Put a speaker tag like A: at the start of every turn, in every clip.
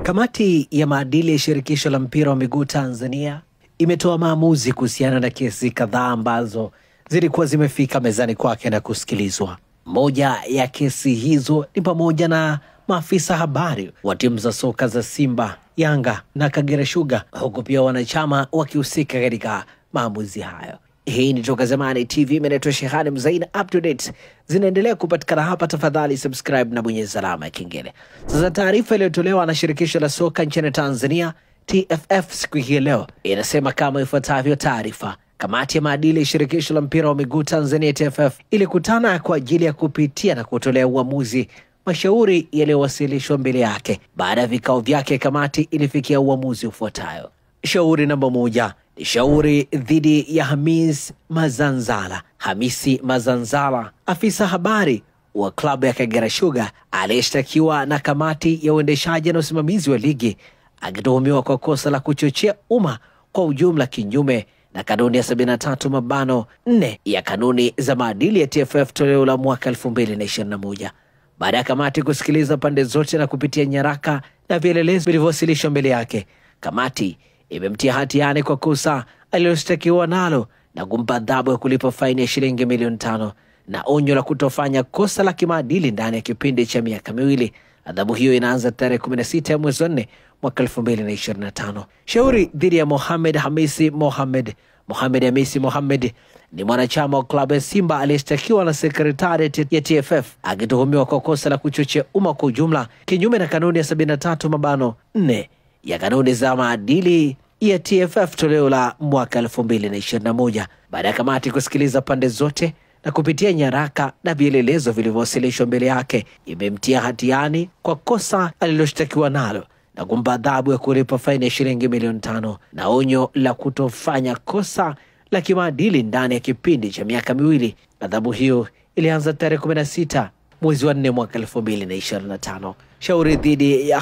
A: Kamati ya maadili ya shirikisho la mpira wa miguu Tanzania imetoa maamuzi kuhusiana na kesi kadhaa ambazo zilikuwa zimefika mezani kwake na kusikilizwa. Moja ya kesi hizo ni pamoja na maafisa habari wa timu za soka za Simba, Yanga na Kagera Sugar, huku pia wanachama wakihusika katika maamuzi hayo. Hii ni Toka Zamani TV, imeletwa Shehani Mzaina. Up to date zinaendelea kupatikana hapa, tafadhali subscribe na bonyeza alama ya kengele. Sasa taarifa iliyotolewa na shirikisho la soka nchini Tanzania TFF siku hii leo inasema kama ifuatavyo. Taarifa: kamati ya maadili ya shirikisho la mpira wa miguu Tanzania TFF ilikutana kwa ajili ya kupitia na kutolea uamuzi mashauri yaliyowasilishwa mbele yake. Baada ya vikao vyake, kamati ilifikia uamuzi ufuatayo. Shauri namba 1 ni shauri dhidi ya Hamisi Mazanzala, afisa habari wa klabu ya Kagera Sugar aliyeshtakiwa na kamati ya uendeshaji na usimamizi wa ligi akituhumiwa kwa kosa la kuchochea umma kwa ujumla, kinyume na kanuni ya 73/4 ya kanuni za maadili ya TFF toleo la mwaka 2021. Baada ya kamati kusikiliza pande zote na kupitia nyaraka na vielelezo vilivyowasilishwa mbele yake, kamati imemtia hatiani kwa kosa aliloshtakiwa nalo na kumpa adhabu ya kulipa faini ya shilingi milioni 5 na onyo la kutofanya kosa la kimaadili ndani ya kipindi cha miaka 2. Adhabu hiyo inaanza tarehe 16 ya mwezi wa 4 mwaka 2025. Shauri dhidi ya Hamisi Mohamed ni mwanachama wa klabu ya Simba aliyeshtakiwa na sekretariat ya TFF akituhumiwa kwa kosa la kuchochea umma kwa ujumla, kinyume na kanuni ya 73/4 ya kanuni za maadili ya TFF toleo la mwaka 2021. Baada ya kamati kusikiliza pande zote na kupitia nyaraka na vielelezo vilivyowasilishwa mbele yake, imemtia hatiani kwa kosa aliloshtakiwa nalo na kumpa adhabu ya kulipa faini ya shilingi milioni 5 na onyo la kutofanya kosa la kimaadili ndani ya kipindi cha miaka 2. Adhabu hiyo ilianza tarehe 16 mwezi wa 4 mwaka 2025. Shauri dhidi ya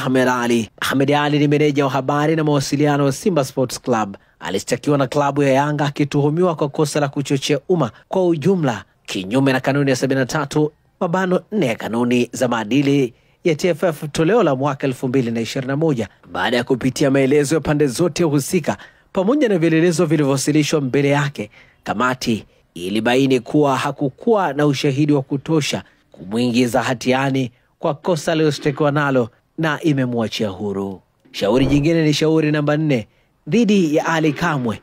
A: Ahmed Ali ni meneja wa habari na mawasiliano wa Simba Sports Club. Alishtakiwa na klabu ya Yanga akituhumiwa kwa kosa la kuchochea umma kwa ujumla, kinyume na kanuni ya 73/4 ya kanuni za maadili ya TFF toleo la mwaka 2021. Baada ya kupitia maelezo ya pande zote husika pamoja na vielelezo vilivyowasilishwa mbele yake, kamati ilibaini kuwa hakukuwa na ushahidi wa kutosha kumwingiza hatiani kwa kosa aliloshtakiwa nalo na imemwachia huru. Shauri jingine ni shauri namba 4 dhidi ya Ali Kamwe,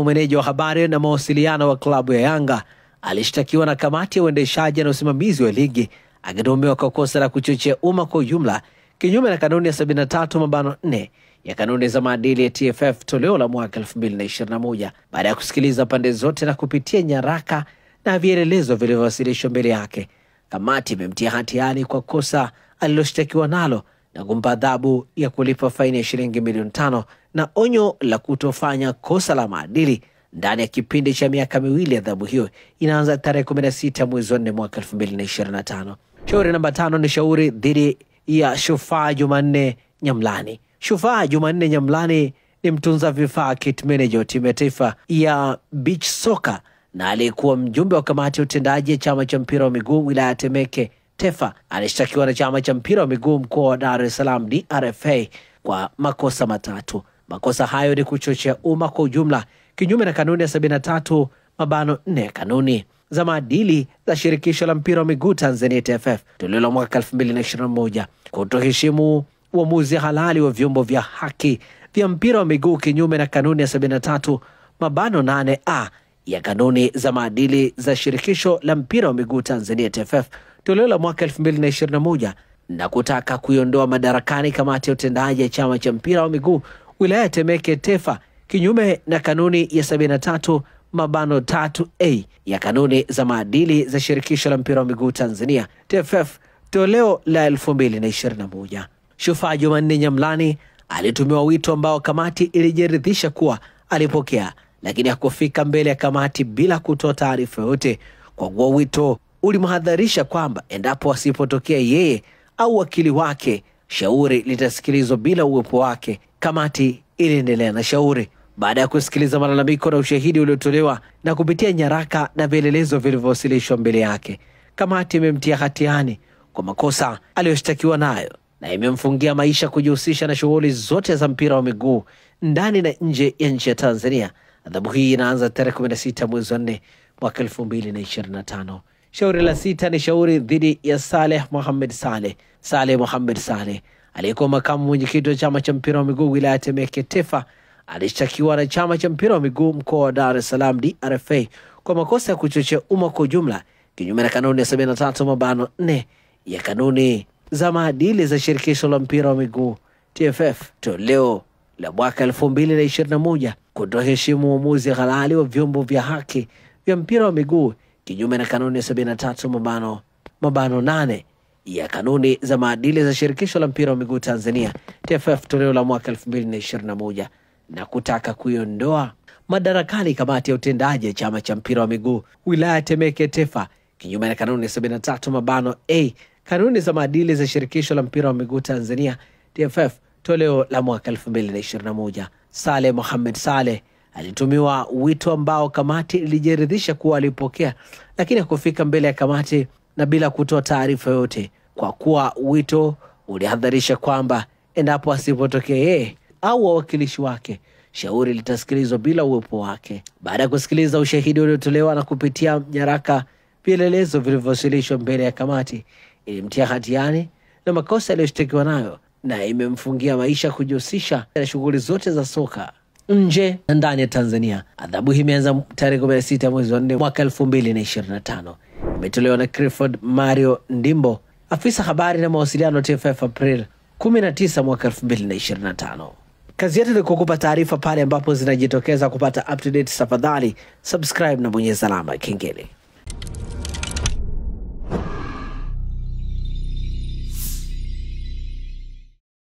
A: meneja wa habari na mawasiliano wa klabu ya Yanga, alishtakiwa na kamati ya uendeshaji na usimamizi wa ligi akituhumiwa kwa kosa la kuchochea umma kwa ujumla, kinyume na kanuni ya 73/4 ya kanuni za maadili ya TFF toleo la mwaka 2021. Baada ya kusikiliza pande zote na kupitia nyaraka na vielelezo vilivyowasilishwa mbele yake, kamati imemtia hatiani kwa kosa aliloshtakiwa nalo na kumpa adhabu ya kulipa faini ya shilingi milioni 5 na onyo la kutofanya kosa la maadili ndani ya kipindi cha miaka 2. Adhabu hiyo inaanza tarehe 16 mwezi wa 4 mwaka 2025. Shauri namba 5 ni shauri dhidi ya Shufaa Jumanne Nyamlani. Shufaa Jumanne Nyamlani ni mtunza vifaa, kit manager wa timu ya taifa ya beach soccer na aliyekuwa mjumbe wa kamati ya utendaji ya chama cha mpira wa miguu wilaya Temeke TEFA. Alishtakiwa na chama cha mpira wa miguu mkoa wa Dar es Salaam DRFA kwa makosa 3. Makosa hayo ni kuchochea umma kwa ujumla, kinyume na kanuni ya 73/4 kanuni za maadili za shirikisho la mpira wa miguu Tanzania TFF toleo la mwaka 2021, kutoheshimu uamuzi halali wa vyombo vya haki vya mpira wa miguu, kinyume na kanuni ya 73/8A ya kanuni za maadili za shirikisho la mpira wa miguu Tanzania TFF toleo la mwaka 2021, na kutaka kuiondoa madarakani kamati ya utendaji ya chama cha mpira wa miguu wilaya Temeke TEFA, kinyume na kanuni ya 73/3A ya kanuni za maadili za shirikisho la mpira wa miguu Tanzania TFF toleo la 2021. Shufaa Jumanne Nyamlani alitumiwa wito ambao kamati ilijiridhisha kuwa alipokea, lakini hakufika mbele ya kamati bila kutoa taarifa yote, kwa kuwa wito ulimhadharisha kwamba endapo asipotokea yeye au wakili wake, shauri litasikilizwa bila uwepo wake. Kamati iliendelea na shauri. Baada ya kusikiliza malalamiko na ushahidi uliotolewa na kupitia nyaraka na vielelezo vilivyowasilishwa mbele yake, kamati imemtia hatiani kwa makosa aliyoshtakiwa nayo na imemfungia maisha kujihusisha na shughuli zote za mpira wa miguu ndani na nje ya nchi ya Tanzania. Adhabu hii inaanza tarehe 16 mwezi wa 4 mwaka 2025. Shauri la 6 ni shauri dhidi ya Saleh Mohamed Saleh aliyekuwa makamu mwenyekiti wa chama cha mpira wa miguu wilaya ya Temeke TEFA. Alishtakiwa na chama cha mpira wa miguu mkoa wa Dar es Salaam DRFA kwa makosa ya kuchochea umma kwa ujumla kinyume na kanuni ya 73/4 ya kanuni za maadili za shirikisho la mpira wa miguu TFF toleo la mwaka 2021 kutoheshimu uamuzi halali wa vyombo vya haki vya mpira wa miguu kinyume na kanuni ya 73/8 ya kanuni za maadili za shirikisho la mpira wa miguu Tanzania TFF toleo la mwaka 2021 na kutaka kuiondoa madarakani kamati ya utendaji ya chama cha mpira wa miguu wilaya Temeke TEFA kinyume na kanuni ya 73/A kanuni za maadili za shirikisho la mpira wa miguu Tanzania TFF toleo la mwaka 2021. Saleh Mohamed Saleh alitumiwa wito ambao kamati ilijiridhisha kuwa alipokea, lakini hakufika mbele ya kamati na bila kutoa taarifa yote, kwa kuwa wito ulihadharisha kwamba endapo asipotokea yeye au wawakilishi wake, shauri litasikilizwa bila uwepo wake. Baada ya kusikiliza ushahidi uliotolewa na kupitia nyaraka vielelezo vilivyowasilishwa mbele ya kamati, ilimtia hatiani na makosa aliyoshtakiwa nayo na imemfungia maisha kujihusisha na shughuli zote za soka nje na ndani ya Tanzania. Adhabu hii imeanza tarehe 16 mwezi wa 4 mwaka 2025. Imetolewa na Clifford Mario Ndimbo, afisa habari na mawasiliano TFF, April 19 mwaka 2025. Kazi yetu ni kukupa taarifa pale ambapo zinajitokeza. Kupata up to date, tafadhali subscribe na bonyeza alama ya kengele.